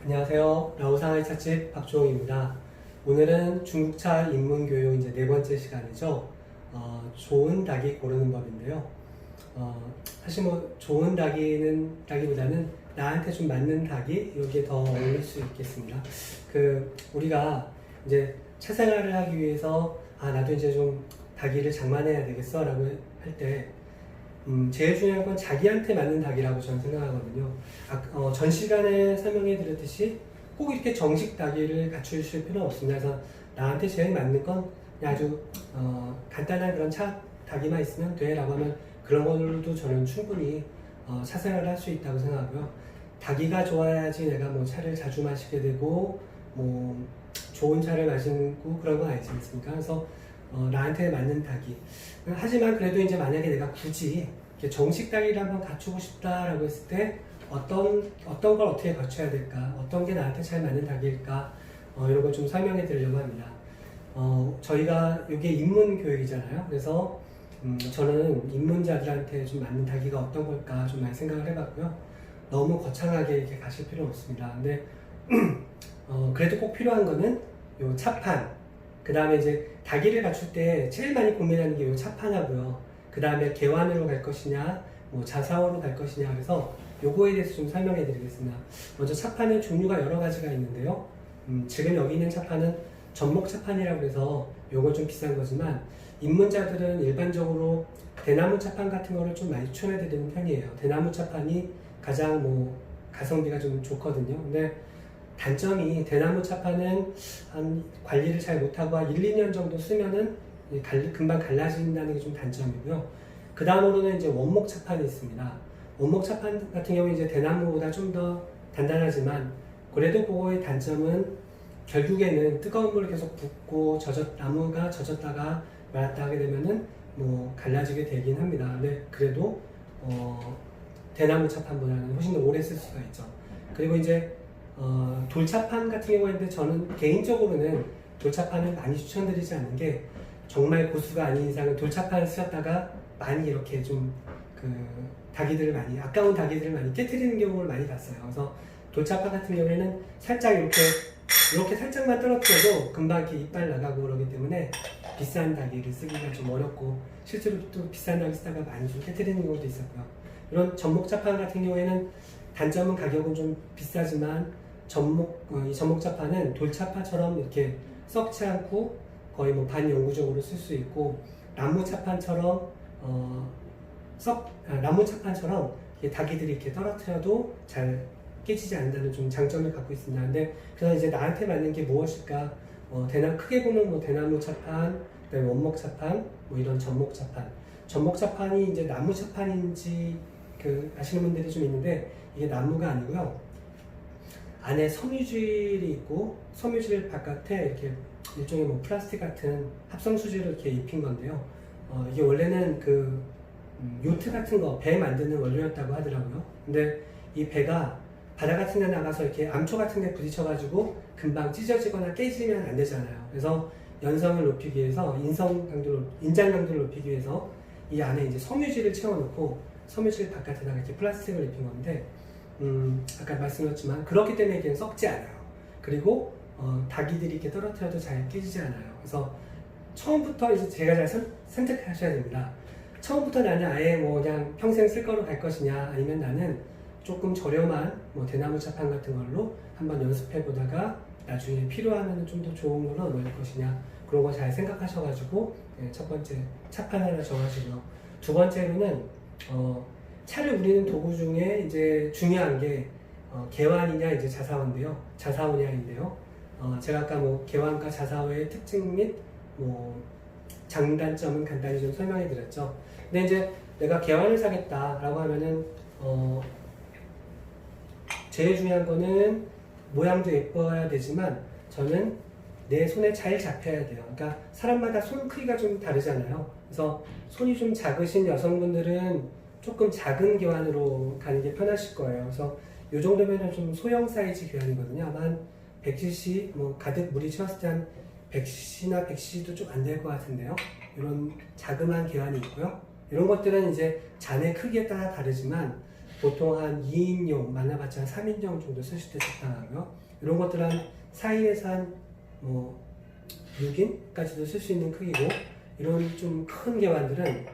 안녕하세요. 라오상의 찻집 박주홍입니다. 오늘은 중국차 입문교육 이제 네 번째 시간이죠. 좋은 닭이 고르는 법인데요. 사실 뭐 좋은 닭이보다는 나한테 좀 맞는 닭이 여기에 더 어울릴 수 있겠습니다. 우리가 이제 차 생활을 하기 위해서 나도 이제 좀 닭이를 장만해야 되겠어 라고 할 때 제일 중요한 건 자기한테 맞는 닭이라고 저는 생각하거든요. 전 시간에 설명해 드렸듯이 꼭 이렇게 정식 닭이를 갖추실 필요는 없습니다. 그래서 나한테 제일 맞는 건 그냥 아주 간단한 그런 차 닭이만 있으면 돼 라고 하면 그런 걸로도 저는 충분히 차 생활을 할 수 있다고 생각하고요. 닭이가 좋아야지 내가 뭐 차를 자주 마시게 되고 뭐 좋은 차를 마시고 그런 건 아니지 않습니까? 그래서 나한테 맞는 닭이. 하지만 그래도 이제 만약에 내가 굳이 정식 닭이를 한번 갖추고 싶다라고 했을 때 어떤 걸 어떻게 갖춰야 될까? 어떤 게 나한테 잘 맞는 닭일까? 이런 걸 좀 설명해 드리려고 합니다. 저희가 이게 입문 교육이잖아요. 그래서 저는 입문자들한테 좀 맞는 닭이가 어떤 걸까 좀 많이 생각을 해봤고요. 너무 거창하게 이렇게 가실 필요는 없습니다. 근데 그래도 꼭 필요한 거는 요 차판, 그 다음에 이제 닭이를 갖출 때 제일 많이 고민하는 게 요 차판하고요. 그 다음에 개완으로 갈 것이냐, 뭐 자사오로 갈 것이냐, 그래서 요거에 대해서 좀 설명해 드리겠습니다. 먼저 차판은 종류가 여러 가지가 있는데요. 지금 여기 있는 차판은 전목 차판이라고 해서 요거 좀 비싼 거지만 입문자들은 일반적으로 대나무 차판 같은 거를 좀 많이 추천해 드리는 편이에요. 대나무 차판이 가장 뭐 가성비가 좀 좋거든요. 근데 단점이 대나무 차판은 한 관리를 잘 못하고 한 1, 2년 정도 쓰면은 금방 갈라진다는 게 좀 단점이고요. 그 다음으로는 이제 원목 차판이 있습니다. 원목 차판 같은 경우는 이제 대나무보다 좀 더 단단하지만 그래도 그거의 단점은 결국에는 뜨거운 물을 계속 붓고 나무가 젖었다가 말았다 하게 되면은 뭐 갈라지게 되긴 합니다. 근데 그래도 대나무 차판보다는 훨씬 더 오래 쓸 수가 있죠. 그리고 이제 돌차판 같은 경우에는 저는 개인적으로는 돌차판을 많이 추천드리지 않는 게 정말 고수가 아닌 이상은 돌차판을 쓰셨다가 많이 이렇게 좀 아까운 닭이들을 많이 깨트리는 경우를 많이 봤어요. 그래서 돌차판 같은 경우에는 살짝 이렇게 살짝만 떨어뜨려도 금방 이렇게 이빨 나가고 그러기 때문에 비싼 닭이를 쓰기가 좀 어렵고 실제로 또 비싼 닭을 쓰다가 많이 좀 깨트리는 경우도 있었고요. 이런 전목차판 같은 경우에는 단점은 가격은 좀 비싸지만 이 전목차판은 돌차판처럼 이렇게 썩지 않고 거의 뭐 반영구적으로 쓸 수 있고 나무차판처럼 닭이들이 이렇게 떨어뜨려도 잘 깨지지 않는다는 좀 장점을 갖고 있습니다. 근데 그래서 이제 나한테 맞는 게 무엇일까? 크게 보면 뭐 대나무 차판, 그다음에 원목 차판, 뭐 이런 전목 차판. 전목 차판이 이제 나무 차판인지 아시는 분들이 좀 있는데 이게 나무가 아니고요. 안에 섬유질이 있고 섬유질 바깥에 이렇게 일종의 뭐 플라스틱 같은 합성 수지를 이렇게 입힌 건데요. 이게 원래는 요트 같은 거, 배 만드는 원료였다고 하더라고요. 근데 이 배가 바다 같은 데 나가서 이렇게 암초 같은 데 부딪혀가지고 금방 찢어지거나 깨지면 안 되잖아요. 그래서 연성을 높이기 위해서 인장 강도를 높이기 위해서 이 안에 이제 섬유질을 채워놓고 섬유질 바깥에다가 이렇게 플라스틱을 입힌 건데 아까 말씀드렸지만 그렇기 때문에 이게 썩지 않아요. 그리고 닭이들이 이렇게 떨어뜨려도 잘 깨지지 않아요. 그래서 처음부터 이제 제가 잘 선택하셔야 됩니다. 처음부터 나는 아예 뭐 그냥 평생 쓸 거로 갈 것이냐, 아니면 나는 조금 저렴한 뭐 대나무 차판 같은 걸로 한번 연습해 보다가 나중에 필요하면 좀 더 좋은 걸로 넘어갈 것이냐, 그런 거 잘 생각하셔가지고 첫 번째 차판 하나 정하시고요. 두 번째로는 차를 우리는 도구 중에 이제 중요한 게 개완이냐 이제 자사오냐인데요. 제가 아까 뭐 개완과 자사오의 특징 및 뭐 장단점은 간단히 좀 설명해 드렸죠. 근데 이제 내가 개완을 사겠다라고 하면은 제일 중요한 거는 모양도 예뻐야 되지만 저는 내 손에 잘 잡혀야 돼요. 그러니까 사람마다 손 크기가 좀 다르잖아요. 그래서 손이 좀 작으신 여성분들은 조금 작은 개완으로 가는 게 편하실 거예요. 그래서 이 정도면은 좀 소형 사이즈 개완이거든요. 아마 한 100cc, 뭐 가득 물이 채웠을 때 한 100cc나 100cc도 좀 안 될 것 같은데요. 이런 자그마한 개완이 있고요. 이런 것들은 이제 잔의 크기에 따라 다르지만 보통 한 2인용, 많아봤자 한 3인용 정도 쓰실 때 적당하고요. 이런 것들은 한 4인에서 한 뭐 6인까지도 쓸 수 있는 크기고, 이런 좀 큰 개환들은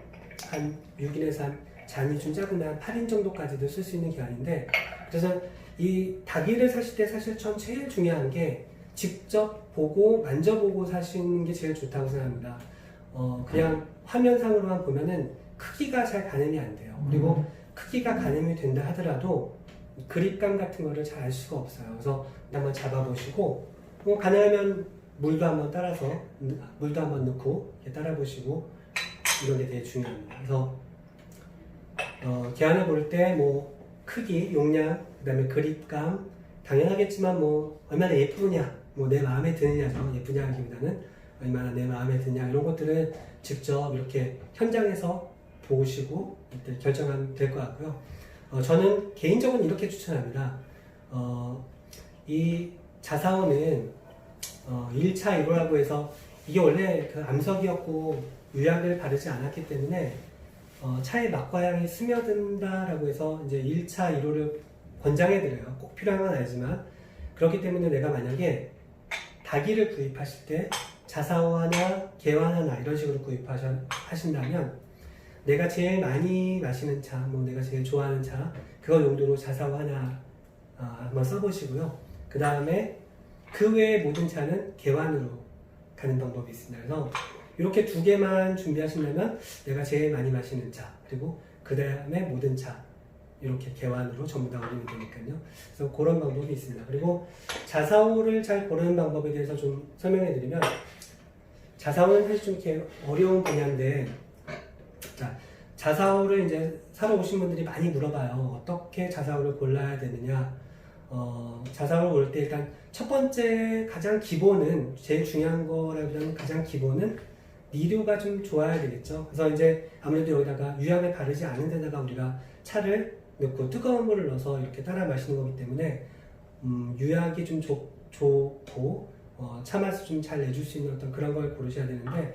한 6인에서 한 잔이 좀 작으면 한 8인 정도까지도 쓸 수 있는 개환인데, 그래서 이 닭이를 사실 때 사실 전 제일 중요한 게 직접 보고 만져보고 사시는 게 제일 좋다고 생각합니다. 그냥 화면상으로만 보면은 크기가 잘 가늠이 안 돼요. 그리고 크기가 가늠이 된다 하더라도 그립감 같은 거를 잘 알 수가 없어요. 그래서 한번 잡아보시고, 가능하면 물도 한번 따라서 물도 한번 넣고 이렇게 따라 보시고, 이런 게 되게 중요합니다. 그래서 개환을 볼 때 뭐 크기, 용량, 그다음에 그립감, 당연하겠지만 뭐 얼마나 예쁘냐, 뭐 내 마음에 드느냐죠. 예쁘냐기보다는 얼마나 내 마음에 드냐, 이런 것들은 직접 이렇게 현장에서 보시고 결정하면 될 것 같고요. 저는 개인적으로 이렇게 추천합니다. 이 자사오는 1차 1호라고 해서 이게 원래 그 암석이었고 유약을 바르지 않았기 때문에 차의 맛과 향이 스며든다라고 해서 이제 1차 1호를 권장해드려요. 꼭 필요한 건 아니지만, 그렇기 때문에 내가 만약에 닭이를 구입하실 때 자사오 하나, 개환 하나 이런 식으로 구입하신다면 내가 제일 많이 마시는 차, 뭐 내가 제일 좋아하는 차, 그거 용도로 자사오 하나 한번 써보시고요. 그 다음에 그 외의 모든 차는 개환으로 가는 방법이 있습니다. 그래서 이렇게 두 개만 준비하신다면 내가 제일 많이 마시는 차, 그리고 그 다음에 모든 차, 이렇게 개환으로 전부 다 올리면 되니까요. 그래서 그런 방법이 있습니다. 그리고 자사오를 잘 고르는 방법에 대해서 좀 설명해 드리면, 자사오는 사실 좀 이렇게 어려운 분야인데, 자, 자사오를 이제 사러 오신 분들이 많이 물어봐요. 어떻게 자사오를 골라야 되느냐. 자사오를 고를 때 일단 첫 번째 가장 기본은, 제일 중요한 거라면 가장 기본은 니료가 좀 좋아야 되겠죠. 그래서 이제 아무래도 여기다가 유약을 바르지 않은 데다가 우리가 차를 넣고 뜨거운 물을 넣어서 이렇게 따라 마시는 거기 때문에 유약이 좀 좋고 차 맛을 좀 잘 내줄 수 있는 어떤 그런 걸 고르셔야 되는데,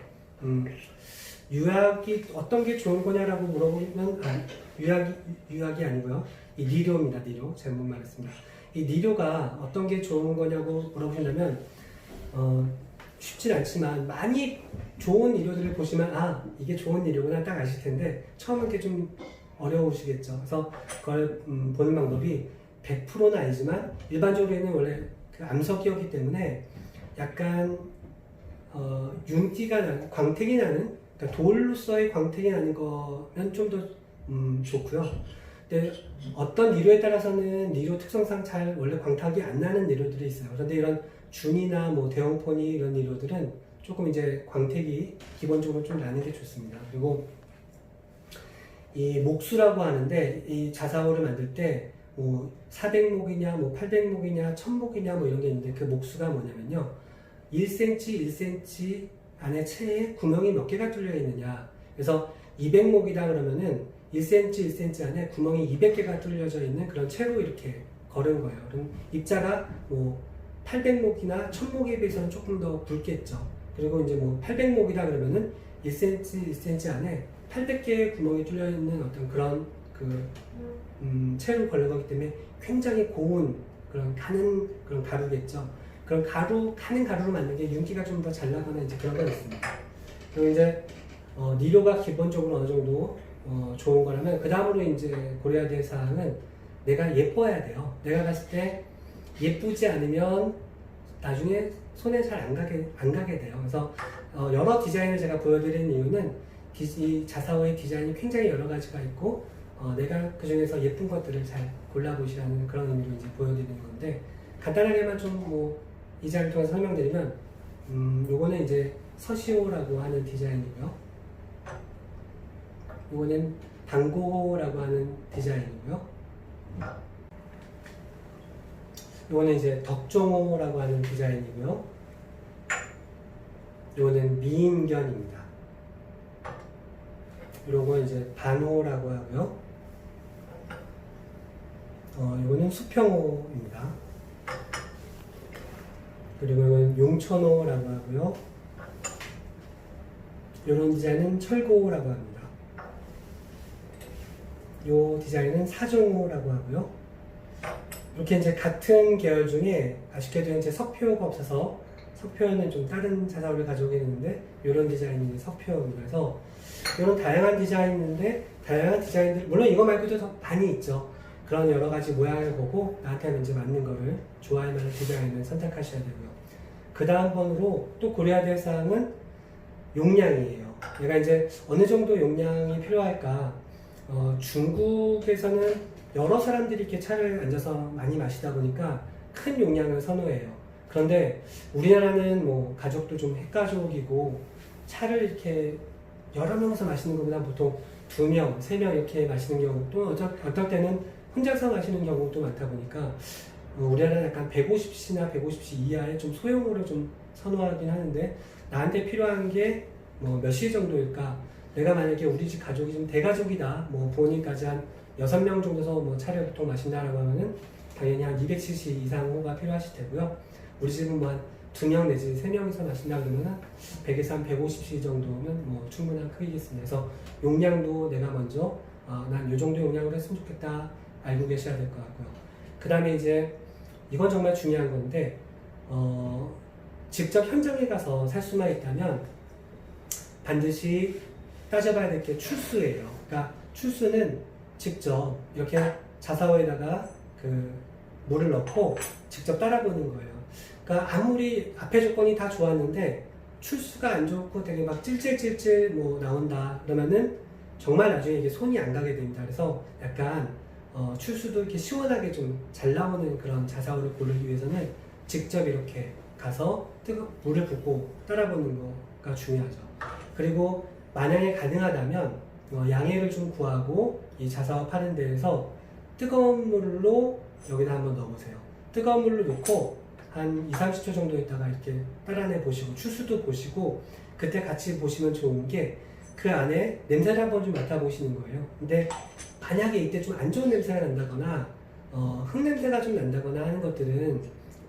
유약이 어떤 게 좋은 거냐라고 물어보면 유약이 아니고요. 이 니료입니다. 니료. 잘못 말했습니다. 이 니료가 어떤 게 좋은 거냐고 물어보신다면 쉽진 않지만 많이 좋은 니료들을 보시면 이게 좋은 니료구나 딱 아실 텐데, 처음은 그게 좀 어려우시겠죠. 그래서 그걸 보는 방법이 100%는 아니지만 일반적으로는 원래 그 암석이었기 때문에 약간 윤기가 나는, 광택이 나는, 그러니까 돌로서의 광택이 나는 거면 좀 더 좋고요. 근데 어떤 니료에 따라서는 니료 특성상 잘 원래 광택이 안 나는 니료들이 있어요. 그런데 이런 준이나 뭐 대형포니 이런 니료들은 조금 이제 광택이 기본적으로 좀 나는 게 좋습니다. 그리고 이 목수라고 하는데, 이 자사오를 만들 때 뭐 400목이냐 뭐 800목이냐 1000목이냐 뭐 이런 게 있는데, 그 목수가 뭐냐면요, 1cm 1cm 안에 체에 구멍이 몇 개가 뚫려 있느냐. 그래서 200목이다 그러면은 1cm 1cm 안에 구멍이 200개가 뚫려져 있는 그런 채로 이렇게 걸은 거예요. 그럼 입자가 뭐 800목이나 1000목에 비해서는 조금 더 굵겠죠. 그리고 이제 뭐 800목이다 그러면은 1cm 1cm 안에 800개의 구멍이 뚫려 있는 어떤 그런 채로 걸린 거기 때문에 굉장히 고운 그런 가는 그런 가루겠죠. 그런 가는 가루로 만든 게 윤기가 좀 더 잘 나거나 이제 그런 건 있습니다. 그리고 이제 니료가 기본적으로 어느 정도 좋은 거라면, 그 다음으로 이제 고려해야 될 사항은 내가 예뻐야 돼요. 내가 봤을 때 예쁘지 않으면 나중에 손에 잘 안 가게 돼요. 그래서 여러 디자인을 제가 보여드리는 이유는 이 자사오의 디자인이 굉장히 여러 가지가 있고, 내가 그 중에서 예쁜 것들을 잘 골라보시라는 그런 의미로 이제 보여드리는 건데, 간단하게만 좀 이 자리를 통해서 설명드리면, 요거는 이제 서시오라고 하는 디자인이고요. 요거는 당고라고 하는 디자인이고요. 요거는 이제 덕종호라고 하는 디자인이고요. 요거는 미인견입니다. 요건 이제 반호라고 하고요. 요거는 수평호입니다. 그리고 이건 용천호라고 하고요. 요런 디자인은 철고라고 합니다. 요 디자인은 사종호라고 하고요. 이렇게 이제 같은 계열 중에 아쉽게도 이제 석표가 없어서 석표는 좀 다른 자사오를 가져오게 되는데 이런 디자인이 석표입니다. 그래서 이런 다양한 디자인이 있는데 다양한 디자인들 물론 이거 말고도 더 많이 있죠. 그런 여러 가지 모양을 보고 나한테 이제 맞는 거를 좋아할 만한 디자인을 선택하셔야 되고요. 그 다음 번으로 또 고려해야 될 사항은 용량이에요. 얘가 이제 어느 정도 용량이 필요할까? 중국에서는 여러 사람들이 이렇게 차를 앉아서 많이 마시다 보니까 큰 용량을 선호해요. 그런데 우리나라는 뭐 가족도 좀 핵가족이고 차를 이렇게 여러 명이서 마시는 것보다 보통 2명, 3명 이렇게 마시는 경우 또 어떨 때는 혼자서 마시는 경우도 많다 보니까 우리나라는 약간 150cc나 150cc 이하의 좀 소형으로 좀 선호하긴 하는데 나한테 필요한 게 뭐 몇 cc 정도일까? 내가 만약에 우리 집 가족이 좀 대가족이다, 뭐 부모님까지 한 6명 정도서 뭐 차를 보통 마신다라고 하면은 당연히 한 200cc 이상 호가 필요하실 테고요. 우리 집은 뭐 한 2명 내지 3명이서 마신다 그러면은 100에서 한 150cc 정도면 뭐 충분한 크기겠습니다. 그래서 용량도 내가 먼저 난 이 정도 용량으로 했으면 좋겠다 알고 계셔야 될 것 같고요. 그 다음에 이제 이건 정말 중요한 건데 직접 현장에 가서 살 수만 있다면 반드시 따져봐야 될 게 출수예요. 그러니까 출수는 직접 이렇게 자사오에다가 그 물을 넣고 직접 따라보는 거예요. 그러니까 아무리 앞에 조건이 다 좋았는데 출수가 안 좋고 되게 막 찔찔찔찔 뭐 나온다 그러면은 정말 나중에 이게 손이 안 가게 됩니다. 그래서 약간 출수도 이렇게 시원하게 좀 잘 나오는 그런 자사오를 고르기 위해서는 직접 이렇게 가서 물을 붓고 따라보는 거가 중요하죠. 그리고 만약에 가능하다면 양해를 좀 구하고 이 자사오 파는 데에서 뜨거운 물로 여기다 한번 넣어보세요. 뜨거운 물로 넣고 한 2~30초 정도 있다가 이렇게 따라내 보시고 출수도 보시고 그때 같이 보시면 좋은 게 그 안에 냄새를 한번 좀 맡아보시는 거예요. 근데 만약에 이때 좀 안 좋은 냄새가 난다거나 흙냄새가 좀 난다거나 하는 것들은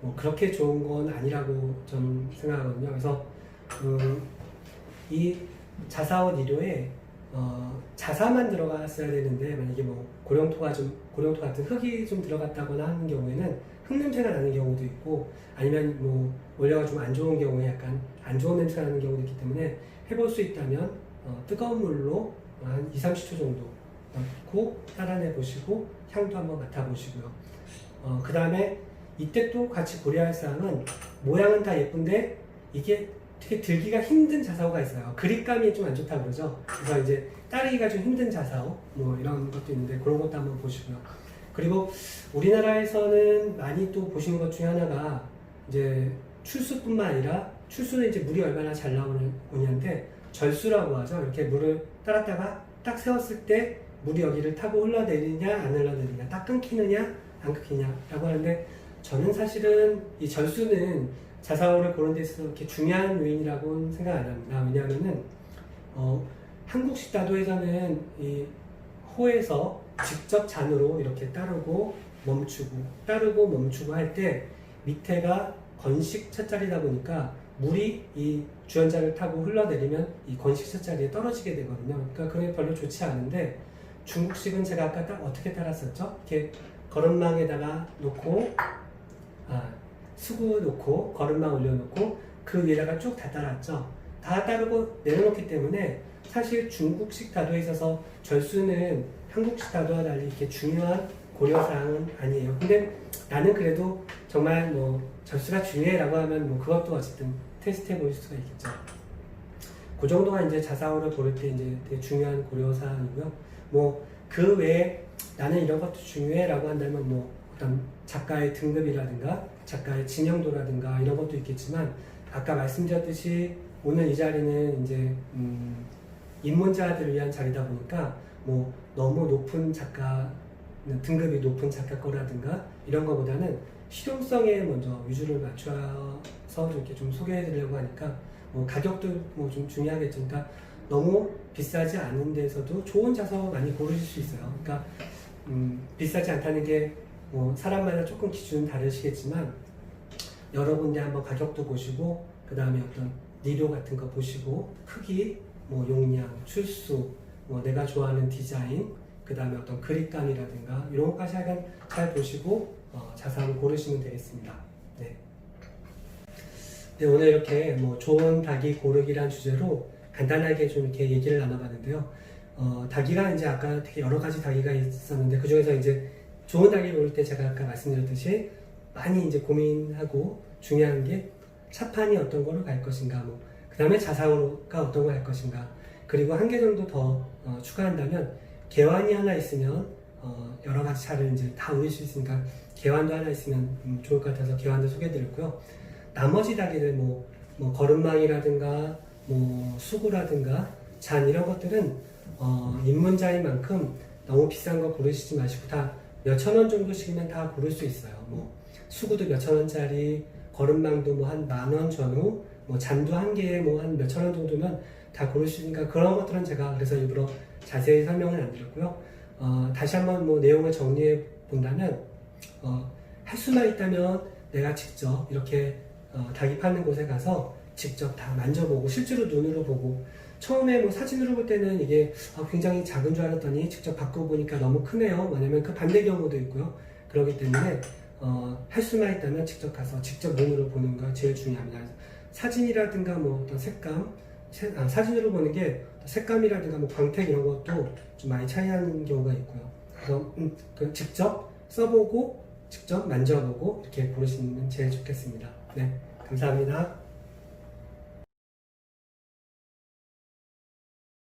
뭐 그렇게 좋은 건 아니라고 저는 생각하거든요. 그래서 이 자사오 니료에 자사만 들어갔어야 되는데 만약에 뭐 고령토 같은 흙이 좀 들어갔다거나 하는 경우에는 흙냄새가 나는 경우도 있고 아니면 뭐 원료가 좀 안 좋은 경우에 약간 안 좋은 냄새가 나는 경우도 있기 때문에 해볼 수 있다면 뜨거운 물로 한 2~30초 정도 넣고 따라내 보시고 향도 한번 맡아 보시고요. 그 다음에 이때 또 같이 고려할 사항은 모양은 다 예쁜데 이게 되게 들기가 힘든 자사오가 있어요. 그립감이 좀 안 좋다 그러죠. 그래서 이제 따르기가 좀 힘든 자사오 뭐 이런 것도 있는데 그런 것도 한번 보시고요. 그리고 우리나라에서는 많이 또 보시는 것 중에 하나가 이제 출수뿐만 아니라 출수는 이제 물이 얼마나 잘 나오느냐인데 절수라고 하죠. 이렇게 물을 따랐다가 딱 세웠을 때 물이 여기를 타고 흘러내리냐 안 흘러내리냐 딱 끊기느냐 안 끊기냐 라고 하는데 저는 사실은 이 절수는 자사오를 고른 데 있어서 이렇게 중요한 요인이라고는 생각 안 합니다. 왜냐하면은 한국식 다도에서는 이 호에서 직접 잔으로 이렇게 따르고 멈추고 할 때 밑에가 건식 찻자리다 보니까 물이 이 주연자를 타고 흘러내리면 이 건식 찻자리에 떨어지게 되거든요. 그러니까 그게 별로 좋지 않은데 중국식은 제가 아까 딱 어떻게 따랐었죠? 이렇게 거름망에다가 놓고 수구 놓고 거름망 올려놓고 그 위에다가 쭉 다 따랐죠. 다 따르고 내려놓기 때문에 사실 중국식 다도에 있어서 절수는 한국식 다도와 달리 이렇게 중요한 고려사항은 아니에요. 근데 나는 그래도 정말 뭐 절수가 중요해라고 하면 뭐 그것도 어쨌든 테스트해 볼 수가 있겠죠. 그 정도가 이제 자사오를 고를 때 이제 되게 중요한 고려사항이고요. 뭐 그 외에 나는 이런 것도 중요해라고 한다면 뭐 어떤 작가의 등급이라든가 작가의 진영도라든가 이런 것도 있겠지만 아까 말씀드렸듯이 오늘 이 자리는 이제 입문자들을 위한 자리다 보니까 뭐 너무 높은 작가 등급이 높은 작가 거라든가 이런 거보다는 실용성에 먼저 위주를 맞춰서 이렇게 좀 소개해 드리려고 하니까 뭐 가격도 뭐 좀 중요하겠죠. 그러니까 너무 비싸지 않은 데서도 좋은 자서 많이 고르실 수 있어요. 그러니까 비싸지 않다는 게 뭐 사람마다 조금 기준은 다르시겠지만 여러 군데 한번 가격도 보시고 그 다음에 어떤 니료 같은 거 보시고 크기, 뭐 용량, 출수, 뭐 내가 좋아하는 디자인 그 다음에 어떤 그립감이라든가 이런 것까지 약간 잘 보시고 자세히 고르시면 되겠습니다. 네. 네, 오늘 이렇게 뭐 좋은 닭이 고르기란 주제로 간단하게 좀 이렇게 얘기를 나눠봤는데요. 닭이가 이제 아까 되게 여러 가지 닭이가 있었는데 그 중에서 이제 좋은 닭이 고를 때 제가 아까 말씀드렸듯이 많이 이제 고민하고 중요한 게 차판이 어떤 거로 갈 것인가, 뭐 그 다음에 자사오가 어떤 걸 할 것인가, 그리고 한 개 정도 더 추가한다면 개완이 하나 있으면 여러 가지 차를 이제 다 올릴 수 있으니까 개완도 하나 있으면 좋을 것 같아서 개완도 소개해드렸고요. 나머지 닭이를 뭐 거름망이라든가 뭐 수구라든가 잔 이런 것들은 입문자인 만큼 너무 비싼 거 고르시지 마시고 다 몇천 원 정도씩이면 다 고를 수 있어요. 뭐 수구도 몇천 원짜리, 거름망도 뭐 한 10,000원 전후, 뭐 잔도 한 개에 뭐 한 몇천 원 정도면 다 고를 수 있으니까 그런 것들은 제가 그래서 일부러 자세히 설명을 안 드렸고요. 다시 한번 뭐 내용을 정리해 본다면 할 수만 있다면 내가 직접 이렇게 닭이 파는 곳에 가서 직접 다 만져보고 실제로 눈으로 보고, 처음에 뭐 사진으로 볼 때는 이게 굉장히 작은 줄 알았더니 직접 바꿔보니까 너무 크네요. 왜냐면 그 반대 경우도 있고요. 그렇기 때문에 할 수만 있다면 직접 가서 직접 눈으로 보는 거 제일 중요합니다. 사진이라든가 뭐 어떤 색감, 사진으로 보는 게 색감이라든가 뭐 광택 이런 것도 좀 많이 차이나는 경우가 있고요. 그래서 직접 써보고 직접 만져보고 이렇게 고르시면 제일 좋겠습니다. 네, 감사합니다.